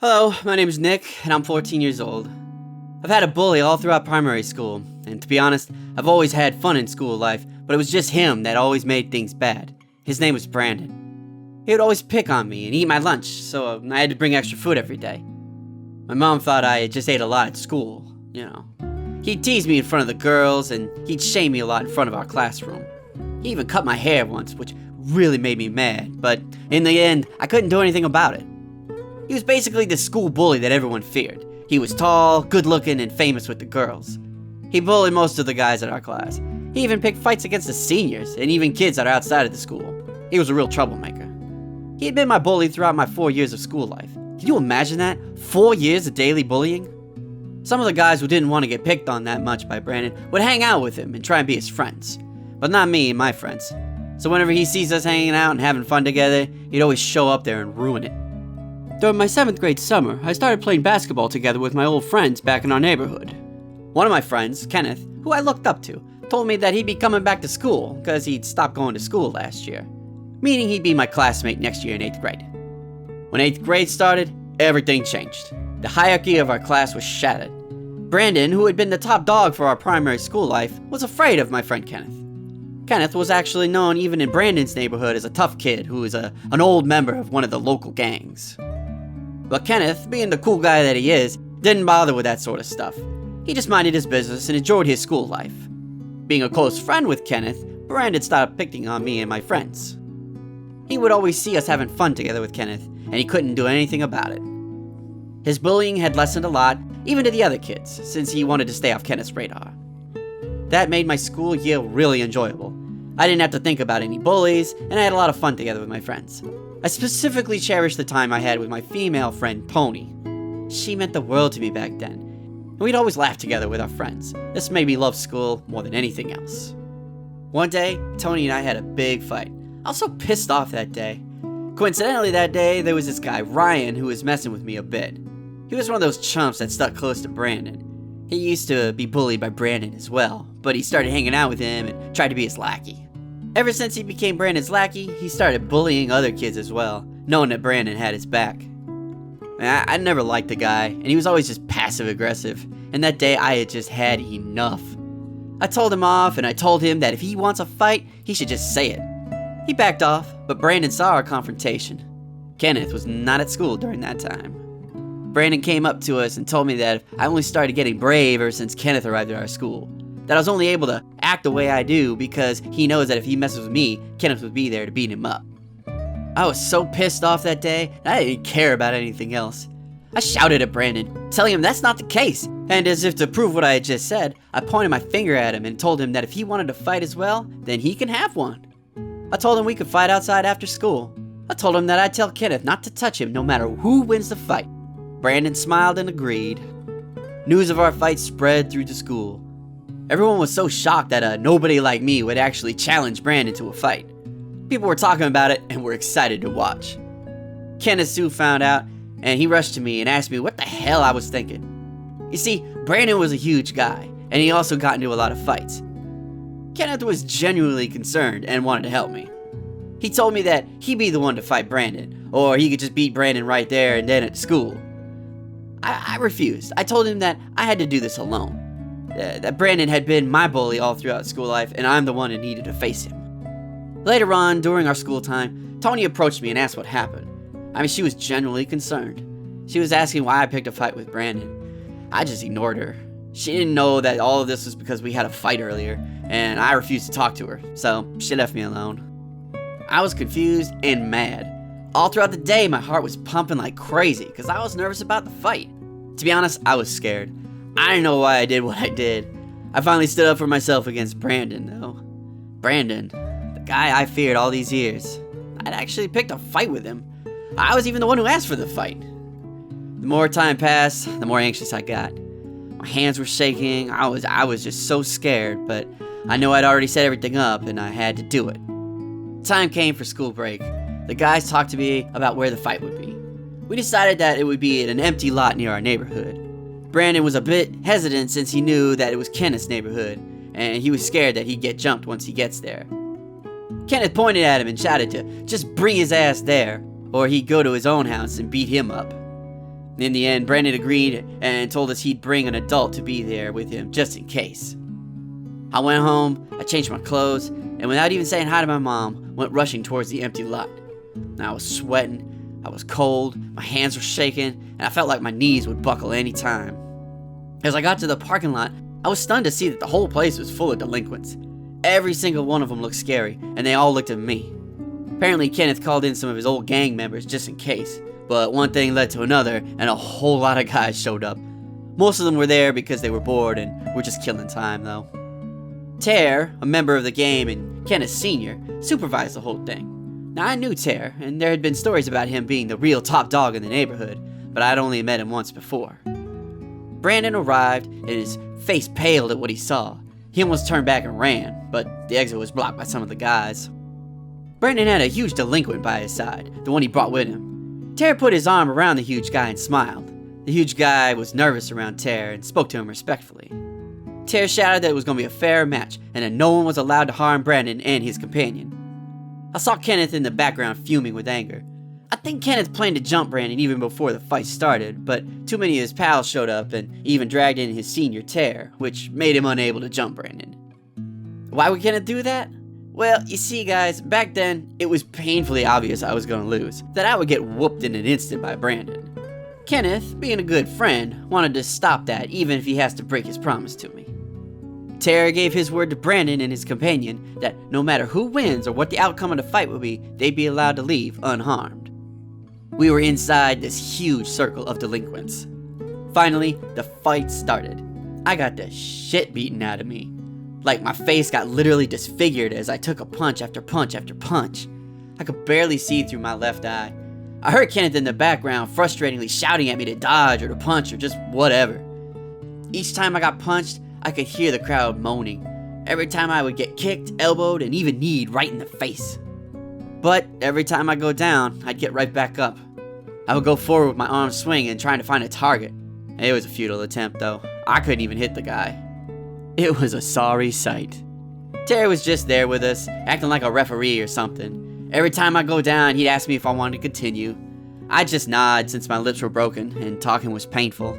Hello, my name is Nick, and I'm 14 years old. I've had a bully all throughout primary school, and to be honest, I've always had fun in school life, but it was just him that always made things bad. His name was Brandon. He would always pick on me and eat my lunch, so I had to bring extra food every day. My mom thought I just ate a lot at school, He'd tease me in front of the girls, and he'd shame me a lot in front of our classroom. He even cut my hair once, which really made me mad, but in the end, I couldn't do anything about it. He was basically the school bully that everyone feared. He was tall, good-looking, and famous with the girls. He bullied most of the guys at our class. He even picked fights against the seniors, and even kids that are outside of the school. He was a real troublemaker. He had been my bully throughout my 4 years of school life. Can you imagine that? 4 years of daily bullying? Some of the guys who didn't want to get picked on that much by Brandon would hang out with him and try and be his friends. But not me and my friends. So whenever he sees us hanging out and having fun together, he'd always show up there and ruin it. During my 7th grade summer, I started playing basketball together with my old friends back in our neighborhood. One of my friends, Kenneth, who I looked up to, told me that he'd be coming back to school because he'd stopped going to school last year, meaning he'd be my classmate next year in 8th grade. When 8th grade started, everything changed. The hierarchy of our class was shattered. Brandon, who had been the top dog for our primary school life, was afraid of my friend Kenneth. Kenneth was actually known even in Brandon's neighborhood as a tough kid who was an old member of one of the local gangs. But Kenneth, being the cool guy that he is, didn't bother with that sort of stuff. He just minded his business and enjoyed his school life. Being a close friend with Kenneth, Brandon started picking on me and my friends. He would always see us having fun together with Kenneth, and he couldn't do anything about it. His bullying had lessened a lot, even to the other kids, since he wanted to stay off Kenneth's radar. That made my school year really enjoyable. I didn't have to think about any bullies, and I had a lot of fun together with my friends. I specifically cherished the time I had with my female friend, Pony. She meant the world to me back then, and we'd always laugh together with our friends. This made me love school more than anything else. One day, Tony and I had a big fight. I was so pissed off that day. Coincidentally that day, there was this guy, Ryan, who was messing with me a bit. He was one of those chumps that stuck close to Brandon. He used to be bullied by Brandon as well, but he started hanging out with him and tried to be his lackey. Ever since he became Brandon's lackey, he started bullying other kids as well, knowing that Brandon had his back. I never liked the guy, and he was always just passive-aggressive, and that day I had just had enough. I told him off, and I told him that if he wants a fight, he should just say it. He backed off, but Brandon saw our confrontation. Kenneth was not at school during that time. Brandon came up to us and told me that I only started getting brave ever since Kenneth arrived at our school. That I was only able to act the way I do because he knows that if he messes with me, Kenneth would be there to beat him up. I was so pissed off that day, and I didn't care about anything else. I shouted at Brandon, telling him that's not the case, and as if to prove what I had just said, I pointed my finger at him and told him that if he wanted to fight as well, then he can have one. I told him we could fight outside after school. I told him that I'd tell Kenneth not to touch him no matter who wins the fight. Brandon smiled and agreed. News of our fight spread through the school. Everyone was so shocked that nobody like me would actually challenge Brandon to a fight. People were talking about it and were excited to watch. Kenneth soon found out, and he rushed to me and asked me what the hell I was thinking. You see, Brandon was a huge guy, and he also got into a lot of fights. Kenneth was genuinely concerned and wanted to help me. He told me that he'd be the one to fight Brandon, or he could just beat Brandon right there and then at school. I refused. I told him that I had to do this alone. That Brandon had been my bully all throughout school life, and I'm the one who needed to face him. Later on, during our school time, Tony approached me and asked what happened. She was genuinely concerned. She was asking why I picked a fight with Brandon. I just ignored her. She didn't know that all of this was because we had a fight earlier, and I refused to talk to her, so she left me alone. I was confused and mad. All throughout the day, my heart was pumping like crazy because I was nervous about the fight. To be honest, I was scared. I didn't know why I did what I did. I finally stood up for myself against Brandon, though. Brandon, the guy I feared all these years. I'd actually picked a fight with him. I was even the one who asked for the fight. The more time passed, the more anxious I got. My hands were shaking. I was just so scared, but I know I'd already set everything up and I had to do it. Time came for school break. The guys talked to me about where the fight would be. We decided that it would be in an empty lot near our neighborhood. Brandon was a bit hesitant since he knew that it was Kenneth's neighborhood, and he was scared that he'd get jumped once he gets there. Kenneth pointed at him and shouted to just bring his ass there, or he'd go to his own house and beat him up. In the end, Brandon agreed and told us he'd bring an adult to be there with him just in case. I went home, I changed my clothes, and without even saying hi to my mom, went rushing towards the empty lot. I was sweating, I was cold, my hands were shaking, and I felt like my knees would buckle any time. As I got to the parking lot, I was stunned to see that the whole place was full of delinquents. Every single one of them looked scary, and they all looked at me. Apparently, Kenneth called in some of his old gang members just in case, but one thing led to another, and a whole lot of guys showed up. Most of them were there because they were bored and were just killing time, though. Tare, a member of the gang and Kenneth Sr., supervised the whole thing. Now, I knew Tare, and there had been stories about him being the real top dog in the neighborhood, but I'd only met him once before. Brandon arrived, and his face paled at what he saw. He almost turned back and ran, but the exit was blocked by some of the guys. Brandon had a huge delinquent by his side, the one he brought with him. Tare put his arm around the huge guy and smiled. The huge guy was nervous around Tare and spoke to him respectfully. Tare shouted that it was going to be a fair match and that no one was allowed to harm Brandon and his companion. I saw Kenneth in the background fuming with anger. I think Kenneth planned to jump Brandon even before the fight started, but too many of his pals showed up and even dragged in his senior Tare, which made him unable to jump Brandon. Why would Kenneth do that? Well, you see guys, back then, it was painfully obvious I was going to lose, that I would get whooped in an instant by Brandon. Kenneth, being a good friend, wanted to stop that even if he has to break his promise to me. Tare gave his word to Brandon and his companion that no matter who wins or what the outcome of the fight would be, they'd be allowed to leave unharmed. We were inside this huge circle of delinquents. Finally, the fight started. I got the shit beaten out of me. Like my face got literally disfigured as I took a punch after punch after punch. I could barely see through my left eye. I heard Kenneth in the background frustratingly shouting at me to dodge or to punch or just whatever. Each time I got punched, I could hear the crowd moaning. Every time I would get kicked, elbowed, and even kneed right in the face. But every time I go down, I'd get right back up. I would go forward with my arms swinging, trying to find a target. It was a futile attempt, though. I couldn't even hit the guy. It was a sorry sight. Tare was just there with us, acting like a referee or something. Every time I go down, he'd ask me if I wanted to continue. I'd just nod since my lips were broken and talking was painful.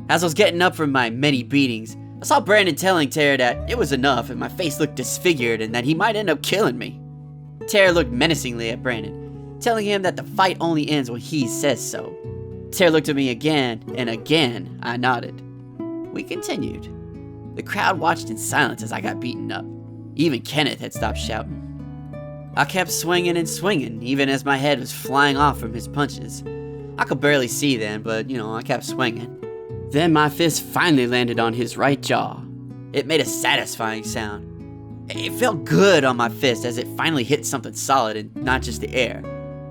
As I was getting up from my many beatings, I saw Brandon telling Tare that it was enough and my face looked disfigured and that he might end up killing me. Tare looked menacingly at Brandon, telling him that the fight only ends when he says so. Tare looked at me again, and again I nodded. We continued. The crowd watched in silence as I got beaten up. Even Kenneth had stopped shouting. I kept swinging and swinging, even as my head was flying off from his punches. I could barely see then, but I kept swinging. Then my fist finally landed on his right jaw. It made a satisfying sound. It felt good on my fist as it finally hit something solid and not just the air.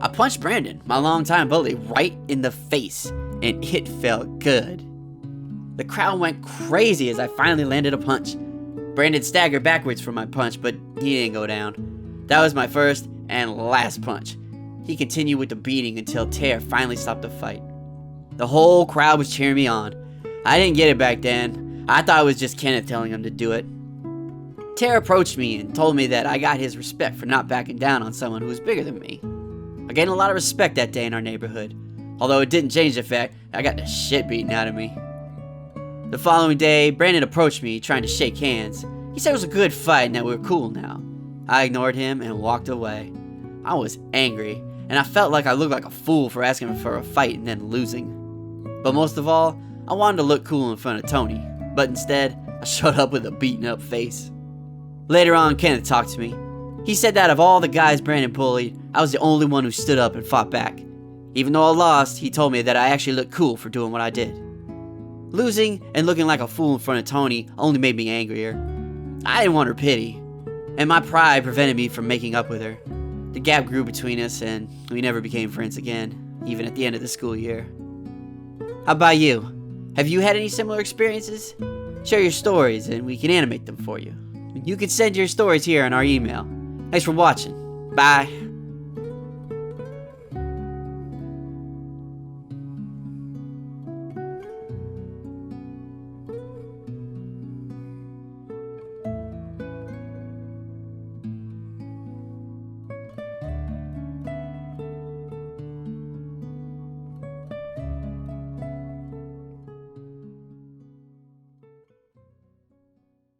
I punched Brandon, my longtime bully, right in the face, and it felt good. The crowd went crazy as I finally landed a punch. Brandon staggered backwards from my punch, but he didn't go down. That was my first and last punch. He continued with the beating until Tare finally stopped the fight. The whole crowd was cheering me on. I didn't get it back then. I thought it was just Kenneth telling him to do it. Tare approached me and told me that I got his respect for not backing down on someone who was bigger than me. I gained a lot of respect that day in our neighborhood, although it didn't change the fact I got the shit beaten out of me. The following day, Brandon approached me trying to shake hands. He said it was a good fight and that we were cool now. I ignored him and walked away. I was angry, and I felt like I looked like a fool for asking him for a fight and then losing. But most of all, I wanted to look cool in front of Tony, but instead, I showed up with a beaten up face. Later on, Kenneth talked to me. He said that of all the guys Brandon bullied, I was the only one who stood up and fought back. Even though I lost, he told me that I actually looked cool for doing what I did. Losing and looking like a fool in front of Tony only made me angrier. I didn't want her pity, and my pride prevented me from making up with her. The gap grew between us, and we never became friends again, even at the end of the school year. How about you? Have you had any similar experiences? Share your stories, and we can animate them for you. You can send your stories here on our email. Thanks for watching. Bye.